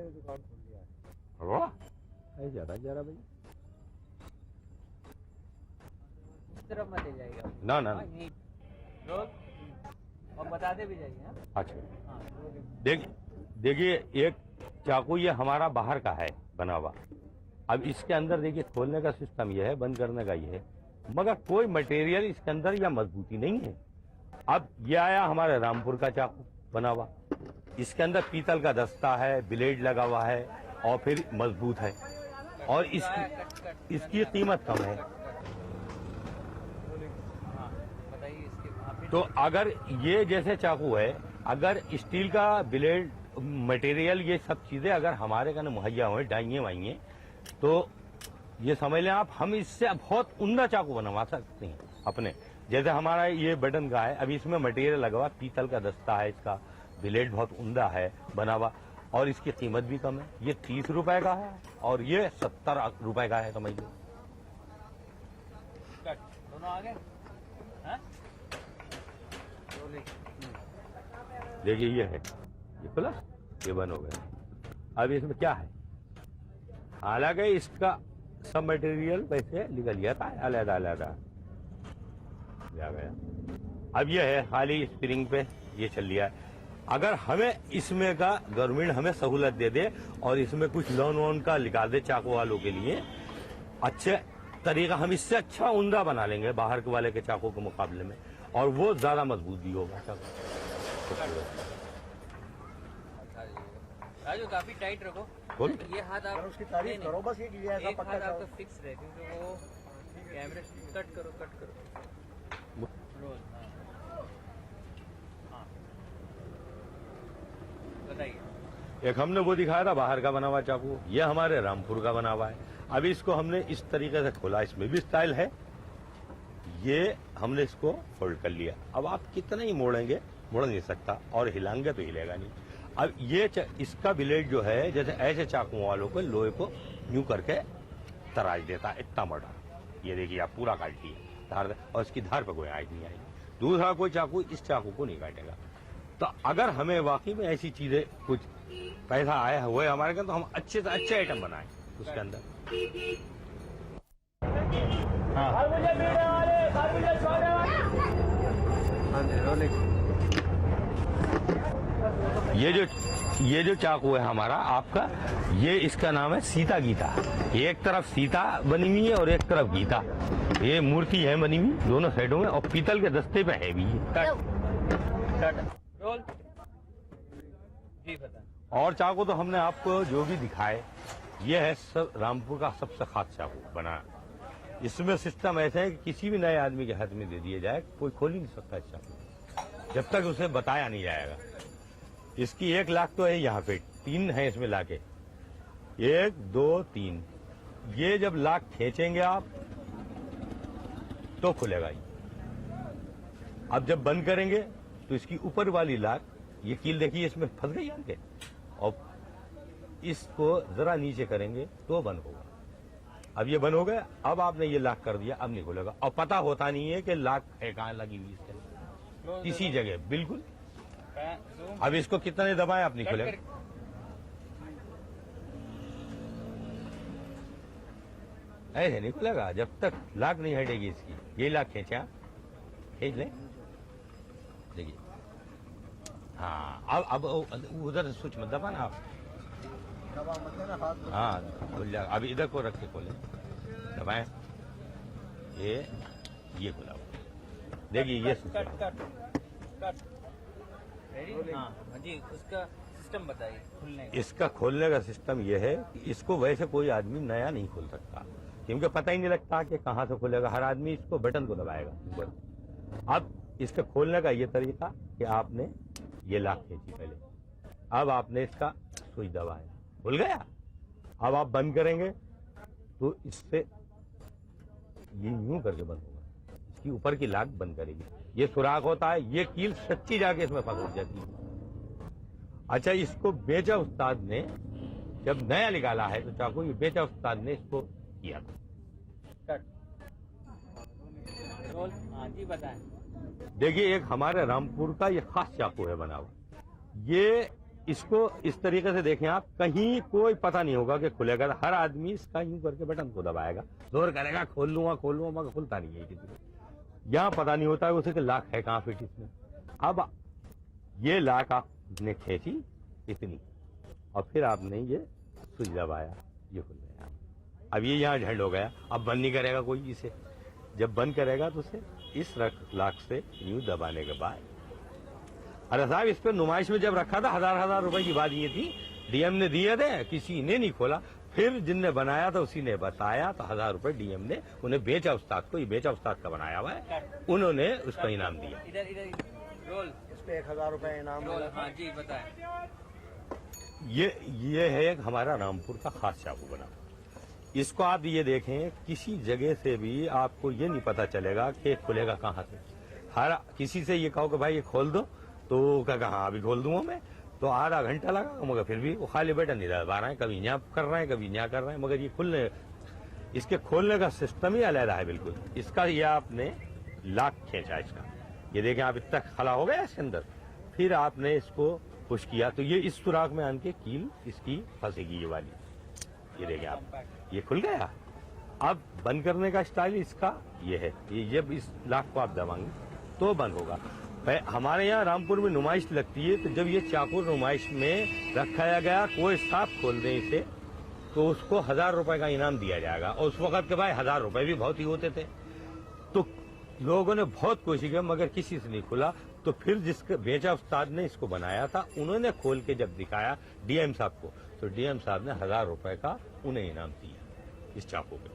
दुकान खोल लिया है। ज्यादा भाई इस तरफ मत ले जाइएगा। ना ना रोल और बताते भी जाइए। अच्छा देखिए एक चाकू ये हमारा बाहर का है बना हुआ। अब इसके अंदर देखिए खोलने का सिस्टम ये है, बंद करने का ये है, मगर कोई मटेरियल इसके अंदर या मजबूती नहीं है। अब ये आया हमारे रामपुर का चाकू बना हुआ, इसके अंदर पीतल का दस्ता है, ब्लेड लगा हुआ है और फिर मजबूत है और इसकी कीमत कम है। तो अगर ये जैसे चाकू है, अगर स्टील का ब्लेड मटेरियल ये सब चीजें अगर हमारे कहने मुहैया हुए डाइए वाइए, तो ये समझ लें आप हम इससे बहुत उम्दा चाकू बनवा सकते हैं अपने। जैसे हमारा ये बटन का है, अभी इसमें मटेरियल लगा हुआ, पीतल का दस्ता है, इसका ब्लेड बहुत उम्दा है बना हुआ और इसकी कीमत भी कम है। ये 30 रुपए का है और ये 70 रुपए का है, समझ लो। दोनों आ गए। देखिए ये है, ये खुला, ये बंद हो गया। अब इसमें क्या है, हालांकि इसका सब मटेरियल वैसे निकल गया था, अलग-अलग आ गया। अब ये है खाली स्प्रिंग पे ये चल लिया है। अगर हमें इसमें का गवर्नमेंट हमें सहूलत दे दे और इसमें कुछ लोन वोन का निकाल दे चाकू वालों के लिए, अच्छे तरीका हम इससे अच्छा उम्दा बना लेंगे बाहर के वाले के चाकू के मुकाबले में, और वो ज्यादा मजबूत भी होगा चाकू। राजू काफी टाइट रखो। बोल ये हाथ आप उसकी तारीफ करो बस, ये एक हाथ आपका फिक्स रहे क्योंकि वो कैमरे कट करो रोल। हाँ बताइए। एक हमने वो दिखाया था बाहर का बना हुआ चाकू, ये हमारे रामपुर का बना हुआ है। अभी इसको हमने इस तरीके से खोला, इसमें भी स्टाइल है, ये हमने इसको फोल्ड कर लिया। अब आप कितना ही मोड़ेंगे, मोड़ नहीं सकता, और हिलाएंगे तो हिलेगा नहीं। अब ये इसका ब्लेड जो है जैसे ऐसे चाकुओं वालों को लोहे को यूं करके तराश देता है, इतना मोटा। ये देखिए आप पूरा काट दिए धार, और इसकी धार पे कोई आग नहीं आएगी। दूसरा कोई चाकू इस चाकू को नहीं काटेगा। तो अगर हमें वाकई में ऐसी चीजें कुछ पैसा आया हुआ है हमारे घर, तो हम अच्छे से अच्छे आइटम बनाए उसके अंदर। ये जो चाकू है हमारा आपका, ये इसका नाम है सीता गीता। एक तरफ सीता बनी हुई है और एक तरफ गीता, ये मूर्ति है बनी हुई दोनों साइडों में, और पीतल के दस्ते पे है भी ये। रोल जी बता। और चाकू तो हमने आपको जो भी दिखाए, ये है सब रामपुर का सबसे खास चाकू बना। इसमें सिस्टम ऐसा है कि किसी भी नए आदमी के हाथ में दे दिया जाए, कोई खोल ही नहीं सकता इस चाकू जब तक उसे बताया नहीं जाएगा। इसकी 1 लाख तो है, यहाँ पे 3 है इसमें लाके, 1 2 3। ये जब लाख खींचेंगे आप तो खुलेगा ये। अब जब बंद करेंगे तो इसकी ऊपर वाली लाख, ये कील देखिए इसमें फंस गई आके, और इसको जरा नीचे करेंगे तो बंद होगा। अब ये बंद हो गया, अब आपने ये लाख कर दिया, अब नहीं खुलेगा। और पता होता नहीं है कि लाख है कहाँ लगी हुई इसके, किसी जगह बिल्कुल। अब इसको कितने दबाएं आप नहीं खुलेगा। ऐसे नहीं खुलेगा जब तक लाख नहीं हटेगी इसकी। ये लाख खींचा, खींच ले, देखिए। हाँ अब उधर स्विच मत दबाना आप। हाँ खुल जाएगा। अभी इधर को रख के खोले, दबाएं, ये खुला हुआ। देखिए ये कट हाँ जी, उसका सिस्टम बताइए खुलने का। इसका खोलने का सिस्टम यह है कि इसको वैसे कोई आदमी नया नहीं खोल सकता, क्योंकि पता ही नहीं लगता कि कहाँ से खुलेगा। हर आदमी इसको बटन को दबाएगा ऊपर। अब इसके खोलने का ये तरीका कि आपने ये लाख खींची पहले, अब आपने इसका सुई दबाया, खुल गया। अब आप बंद करेंगे तो इससे ये यूं करके बंद होगा, इसकी ऊपर की लाख बंद करेगी। ये सुराख होता है, ये कील सच्ची जाके इसमें फंस जाती है। अच्छा, इसको बेचा उस्ताद ने जब नया निकाला है तो चाकू, ये बेचा उस्ताद ने इसको किया था। हाँ जी बताएं। देखिए एक हमारे रामपुर का ये खास चाकू है बना हुआ। ये इसको इस तरीके से देखें आप, कहीं कोई पता नहीं होगा कि खुलेगा। हर आदमी इसका यूं करके बटन को दबाएगा, जोर करेगा खोल लूंगा मगर खुलता नहीं है किसी को। यहाँ पता नहीं होता है उसे कि लाख है कहाँ फिट इसमें। अब ये लाख आपने खींची इतनी और फिर आपने ये स्विच दबाया, ये खुल गया। अब ये यहाँ झंड हो गया। अब बंद नहीं करेगा कोई इसे। जब बंद करेगा तो उसे इस लाख से यूं दबाने के बाद, अरे साहब इस पर नुमाइश में जब रखा था 1000 रुपए की बात ये थी, डीएम ने दिए थे, किसी ने नहीं खोला। फिर जिनने बनाया था उसी ने बताया तो 1000 रुपए डीएम ने उन्हें बेचा उस्ताद को। ये बेचा उस्ताद का बनाया हुआ है, उन्होंने उसका इनाम दिया। इधर रोल इस पे 1000 रुपए इनाम रोल। मिला। हाँ जी बताएं। ये है एक हमारा रामपुर का खास चाकू बना। इसको आप ये देखें, किसी जगह से भी आपको ये नहीं पता चलेगा कि खुलेगा कहाँ से। हर किसी से ये कहो कि भाई ये खोल दो तो क्या हाँ अभी खोल दूंगा मैं, तो आधा घंटा लगा मगर फिर भी वो खाली बटन नहीं दबा रहे हैं। कभी यहाँ कर रहे हैं कभी यहाँ कर रहे हैं, मगर ये खुलने, इसके खोलने का सिस्टम ही अलग है बिल्कुल। इसका ये आपने लाख खींचा इसका, ये देखें आप इतना खला हो गया इसके अंदर। फिर आपने इसको पुश किया तो ये इस सुराख में आन के कील इसकी फंसेगी ये वाली। ये देखें आप, ये खुल गया। अब बंद करने का स्टाइल इसका ये है, ये जब इस लाख को आप दबाएंगे तो बंद होगा। हमारे यहाँ रामपुर में नुमाइश लगती है, तो जब ये चाकू नुमाइश में रखाया गया, कोई साफ खोल दे इसे तो उसको 1000 रुपए का इनाम दिया जाएगा। और उस वक्त के भाई 1000 रुपए भी बहुत ही होते थे। तो लोगों ने बहुत कोशिश की मगर किसी से नहीं खुला। तो फिर जिसके बेचा उस्ताद ने इसको बनाया था, उन्होंने खोल के जब दिखाया डीएम साहब को, तो डीएम साहब ने 1000 रुपए का उन्हें इनाम दिया इस चाकू पे।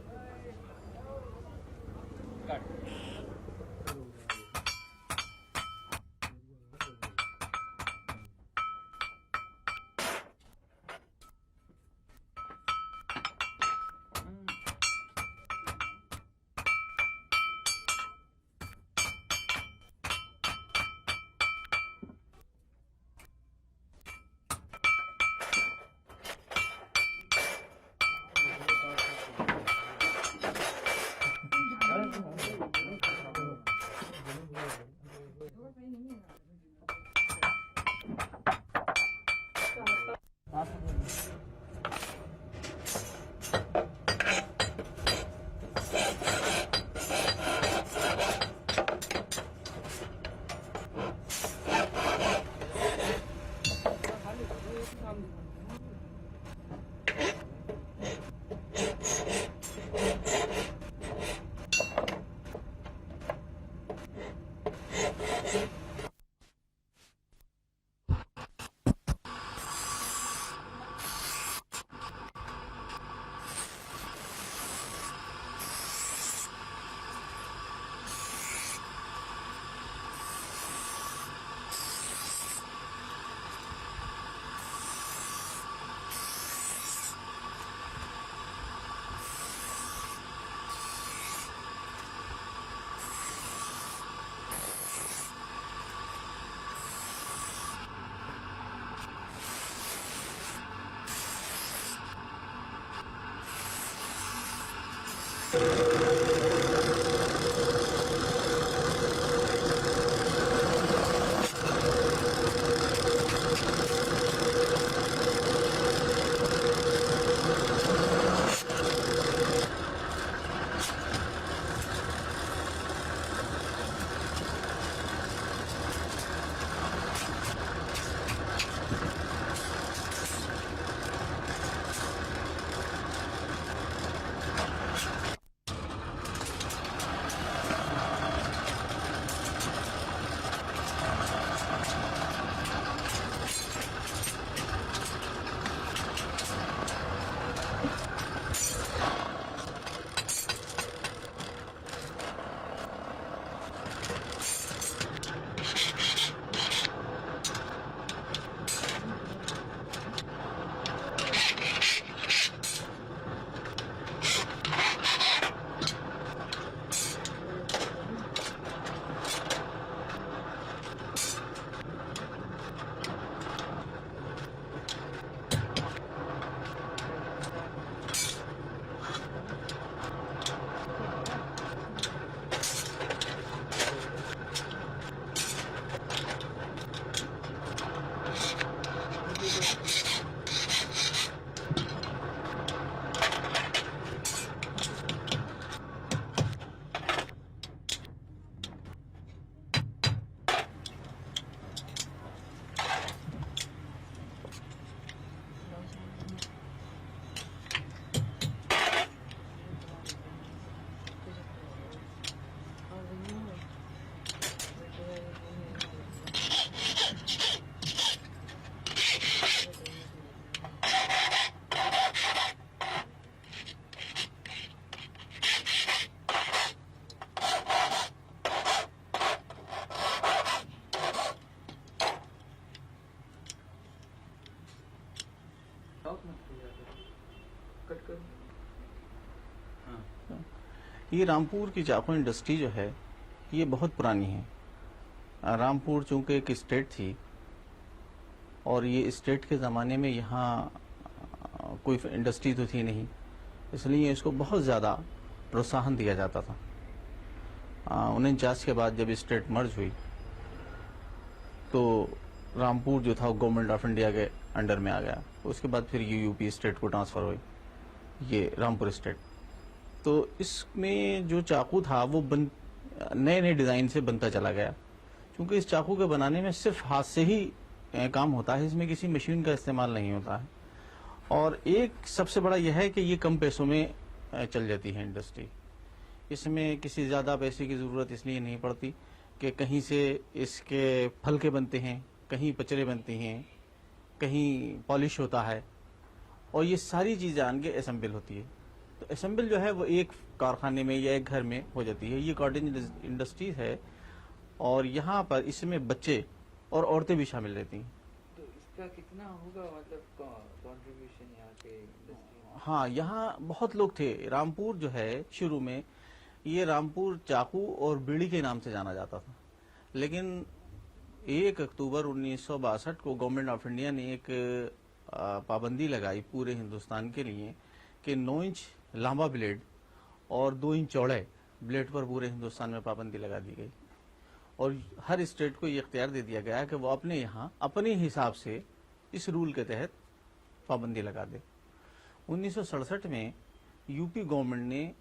ये रामपुर की चाकू इंडस्ट्री जो है ये बहुत पुरानी है। रामपुर चूंकि एक स्टेट थी और ये स्टेट के ज़माने में यहाँ कोई इंडस्ट्री तो थी नहीं, इसलिए इसको बहुत ज़्यादा प्रोत्साहन दिया जाता था। 49 के बाद जब स्टेट मर्ज हुई तो रामपुर जो था वो गवर्नमेंट ऑफ इंडिया के अंडर में आ गया। उसके बाद फिर ये यूपी स्टेट को ट्रांसफ़र हुई, ये रामपुर स्टेट। तो इसमें जो चाकू था वो नए नए डिज़ाइन से बनता चला गया, क्योंकि इस चाकू के बनाने में सिर्फ हाथ से ही काम होता है, इसमें किसी मशीन का इस्तेमाल नहीं होता है। और एक सबसे बड़ा यह है कि ये कम पैसों में चल जाती है इंडस्ट्री। इसमें किसी ज़्यादा पैसे की ज़रूरत इसलिए नहीं पड़ती कि कहीं से इसके फलके बनते हैं, कहीं पचरे बनते हैं, कहीं पॉलिश होता है, और ये सारी चीज़ें आन के असेंबल होती है। तो असेंबल जो है वो एक कारखाने में या एक घर में हो जाती है। ये कॉटेज इंडस्ट्रीज है और यहाँ पर इसमें बच्चे और औरतें भी शामिल रहती हैं। तो इसका कितना होगा मतलब कंट्रीब्यूशन यहाँ के इंडस्ट्री में? हाँ, यहाँ बहुत लोग थे। रामपुर जो है शुरू में ये रामपुर चाकू और बीड़ी के नाम से जाना जाता था, लेकिन 1 अक्टूबर 1962 को गवर्नमेंट ऑफ इंडिया ने एक पाबंदी लगाई पूरे हिंदुस्तान के लिए कि 9 इंच लंबा ब्लेड और 2 इंच चौड़े ब्लेड पर पूरे हिंदुस्तान में पाबंदी लगा दी गई। और हर स्टेट को ये इख्तियार दे दिया गया कि वो अपने यहाँ अपने हिसाब से इस रूल के तहत पाबंदी लगा दे। 1967 में यूपी गवर्नमेंट ने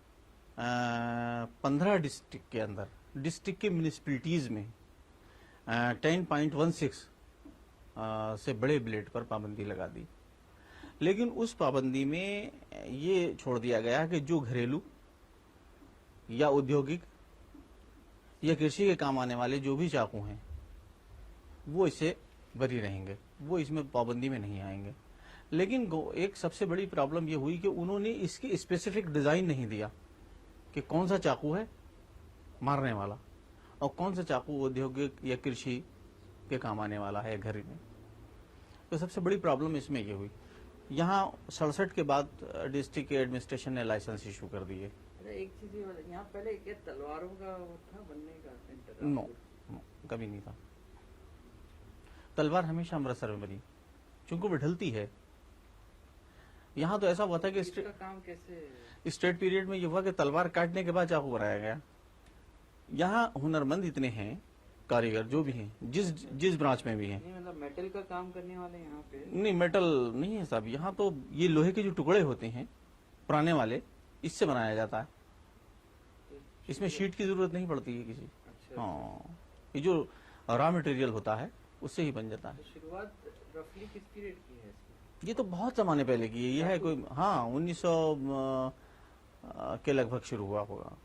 15 डिस्ट्रिक्ट के अंदर, डिस्ट्रिक्ट के म्यूनिसिपैलिटीज में 10.16 से बड़े ब्लेड पर पाबंदी लगा दी। लेकिन उस पाबंदी में ये छोड़ दिया गया कि जो घरेलू या औद्योगिक या कृषि के काम आने वाले जो भी चाकू हैं वो इसे बरी रहेंगे, वो इसमें पाबंदी में नहीं आएंगे। लेकिन एक सबसे बड़ी प्रॉब्लम ये हुई कि उन्होंने इसकी स्पेसिफिक डिजाइन नहीं दिया कि कौन सा चाकू है मारने वाला और कौन सा चाकू औद्योगिक या कृषि के काम आने वाला है घर में। तो सबसे बड़ी प्रॉब्लम इसमें ये हुई। यहाँ 67 के बाद डिस्ट्रिक्ट एडमिनिस्ट्रेशन ने लाइसेंस इशू कर दिए। अच्छा, एक चीज ये बताइए, यहाँ पहले क्या तलवारों का वो था बनने का सेंटर? नो, कभी नहीं था। तलवार हमेशा अमृतसर में बनी, चूंकि वो ढलती है। यहाँ तो ऐसा हुआ था कि इसका काम कैसे? स्टेट पीरियड में ये हुआ कि तलवार काटने के बाद चाकू बनाया गया। यहाँ हुनरमंद इतने हैं, कारीगर जो भी हैं, जिस ब्रांच में भी हैं। नहीं मतलब मेटल का काम करने वाले यहाँ पे? नहीं, मेटल नहीं है साहब। यहाँ तो ये लोहे के जो टुकड़े होते हैं पुराने वाले, इससे बनाया जाता है। इसमें शीट की जरूरत नहीं पड़ती है किसी। अच्छा। हाँ, ये जो रॉ मटेरियल होता है उससे ही बन जाता है। तो शुरुआत रफली किस पीरियड की है इसकी? ये तो बहुत जमाने पहले की है। ये है कोई 1900 के लगभग शुरू हुआ होगा,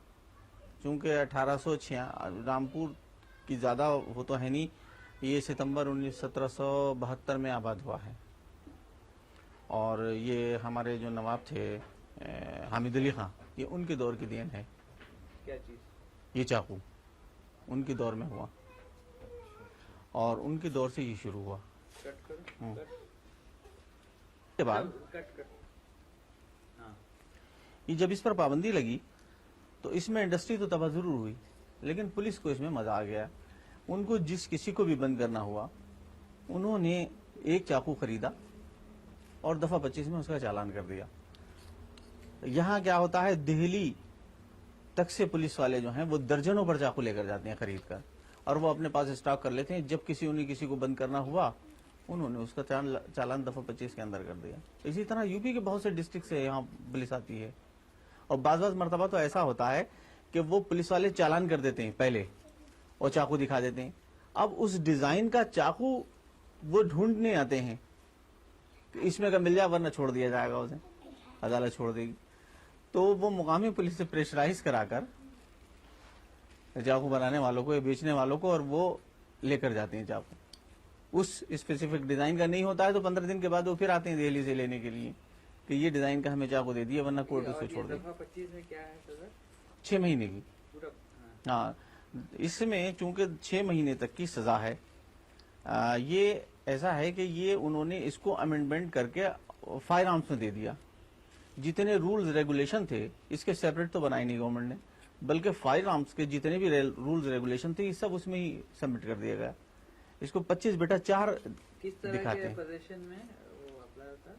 क्योंकि 1806 रामपुर की ज्यादा वो तो है नहीं। ये सितंबर 1772 में आबाद हुआ है। और ये हमारे जो नवाब थे हामिद अली खां, ये उनके दौर की देन है। क्या चीज? ये चाकू उनके दौर में हुआ और उनके दौर से ये शुरू हुआ। कट करो, कट के बाद कट कट। हाँ, ये जब इस पर पाबंदी लगी तो इसमें इंडस्ट्री तो तबाह जरूर हुई, लेकिन पुलिस को इसमें मजा आ गया। उनको जिस किसी को भी बंद करना हुआ, उन्होंने एक चाकू खरीदा और दफा 25 में उसका चालान कर दिया। यहाँ क्या होता है, दिल्ली तक से पुलिस वाले जो हैं वो दर्जनों पर चाकू लेकर जाते हैं खरीद कर, और वो अपने पास स्टॉक कर लेते हैं। जब किसी को बंद करना हुआ, उन्होंने उसका चालान दफा 25 के अंदर कर दिया। इसी तरह यूपी के बहुत से डिस्ट्रिक्ट से यहाँ पुलिस आती है, और बाज़ मरतबा तो ऐसा होता है कि वो पुलिस वाले चालान कर देते हैं पहले और चाकू दिखा देते हैं। अब उस डिजाइन का चाकू वो ढूंढने आते हैं कि इसमें का मिल जाए, वरना छोड़ दिया जाएगा, उसे अदालत छोड़ देगी। तो वो मुकामी पुलिस से प्रेशराइज कराकर चाकू बनाने वालों को या बेचने वालों को, और वो लेकर जाते हैं चाकू। उस स्पेसिफिक डिजाइन का नहीं होता है तो 15 दिन के बाद वो फिर आते हैं दिल्ली से लेने के लिए कि ये डिजाइन का हमें चाकू दे दिया, वरना कोर्ट उसको छोड़ दे। 25 में क्या है सजा? 6 महीने की। पूरा? हाँ, इसमें चूंकि 6 महीने तक की सजा है। ये ऐसा है कि ये उन्होंने इसको अमेंडमेंट करके फायर आर्म्स में दे दिया। जितने रूल्स रेगुलेशन थे इसके सेपरेट तो बनाए नहीं गवर्नमेंट ने, बल्कि फायर आर्म्स के जितने भी रूल्स रेगुलेशन थे ये सब उसमें ही सबमिट कर दिया गया। इसको 25 बेटा 4 किस तरह दिखाते के हैं। पोजीशन में वो अप्लाई होता है?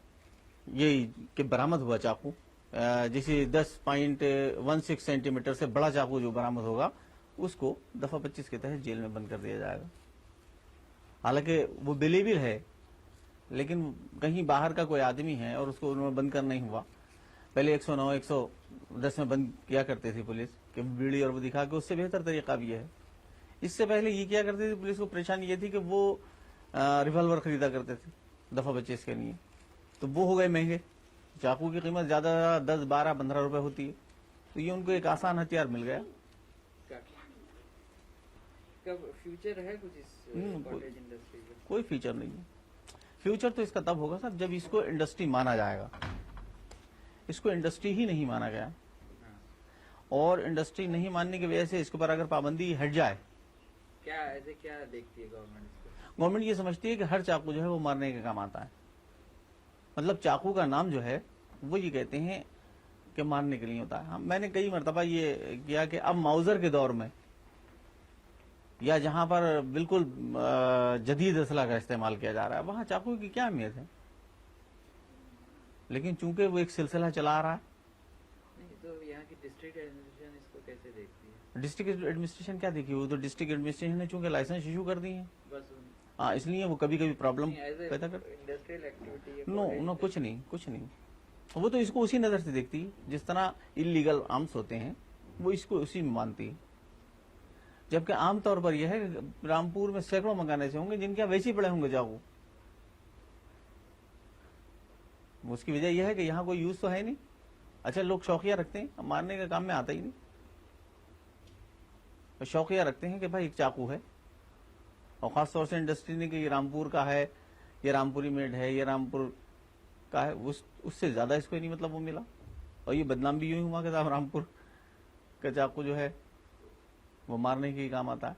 यही कि बरामद हुआ चाकू, जैसे 10.16 सेंटीमीटर से बड़ा चाकू जो बरामद होगा उसको दफा 25 के तहत जेल में बंद कर दिया जाएगा। हालांकि वो बिलीविल है, लेकिन कहीं बाहर का कोई आदमी है और उसको उन्होंने बंद कर नहीं हुआ। पहले 109 110 में बंद किया करते थे पुलिस कि वीडियो और वो दिखा के, उससे बेहतर तरीका भी है। इससे पहले ये किया करते थे पुलिस को, परेशानी ये थी कि वो रिवॉल्वर खरीदा करते थे दफा 25 के लिए, तो वो हो गए महंगे। चाकू की कीमत ज्यादा 10 12 15 रुपए होती है, तो ये उनको एक आसान हथियार मिल गया। कब फ्यूचर है कुछ इस कॉटेज इंडस्ट्री का? कोई फीचर नहीं है। फ्यूचर तो इसका तब होगा सर जब इसको इंडस्ट्री माना जाएगा। इसको इंडस्ट्री ही नहीं माना गया, और इंडस्ट्री नहीं मानने की वजह से इसके ऊपर अगर पाबंदी हट जाए, क्या ऐसे क्या देखती है गवर्नमेंट इसको? गवर्नमेंट ये समझती है कि हर चाकू जो है वो मारने के काम आता है। मतलब चाकू का नाम जो है वो ये कहते हैं कि मारने के लिए होता है। मैंने कई मरतबा ये किया कि अब माउजर के दौर में या जहां पर बिल्कुल जदीद असला का इस्तेमाल किया जा रहा है, वहां चाकू की क्या अहमियत है। लेकिन चूंकि वो एक सिलसिला चला रहा है। नहीं तो यहाँ की डिस्ट्रिक्ट एडमिनिस्ट्रेशन इसको कैसे देखती है? डिस्ट्रिक्ट एडमिनिस्ट्रेशन क्या देखी, वो तो डिस्ट्रिक्ट एडमिनिस्ट्रेशन ने चूंकि लाइसेंस इशू कर दी है, बस हाँ, इसलिए वो कभी कभी प्रॉब्लम पैदा कर। इंडस्ट्रियल एक्टिविटी नो कुछ नहीं। वो तो इसको उसी नजर से देखती है, जिस तरह इलीगल आर्म्स होते हैं वो इसको उसी में मानती है। जबकि आमतौर पर यह है कि रामपुर में सैकड़ों मकान ऐसे होंगे जिनके यहाँ वैसे ही पड़े होंगे चाकू। उसकी वजह यह है कि यहाँ कोई यूज तो है नहीं। अच्छा, लोग शौकिया रखते हैं, मारने का काम में आता ही नहीं, तो शौकिया रखते हैं कि भाई एक चाकू है, और खासतौर से इंडस्ट्री ने कि ये रामपुर का है, ये रामपुरी मेड है, ये रामपुर का है, उससे ज्यादा इसको नहीं मतलब वो मिला। और ये बदनाम भी यूं ही हुआ कि साहब रामपुर का चाकू जो है वो मारने के काम आता है।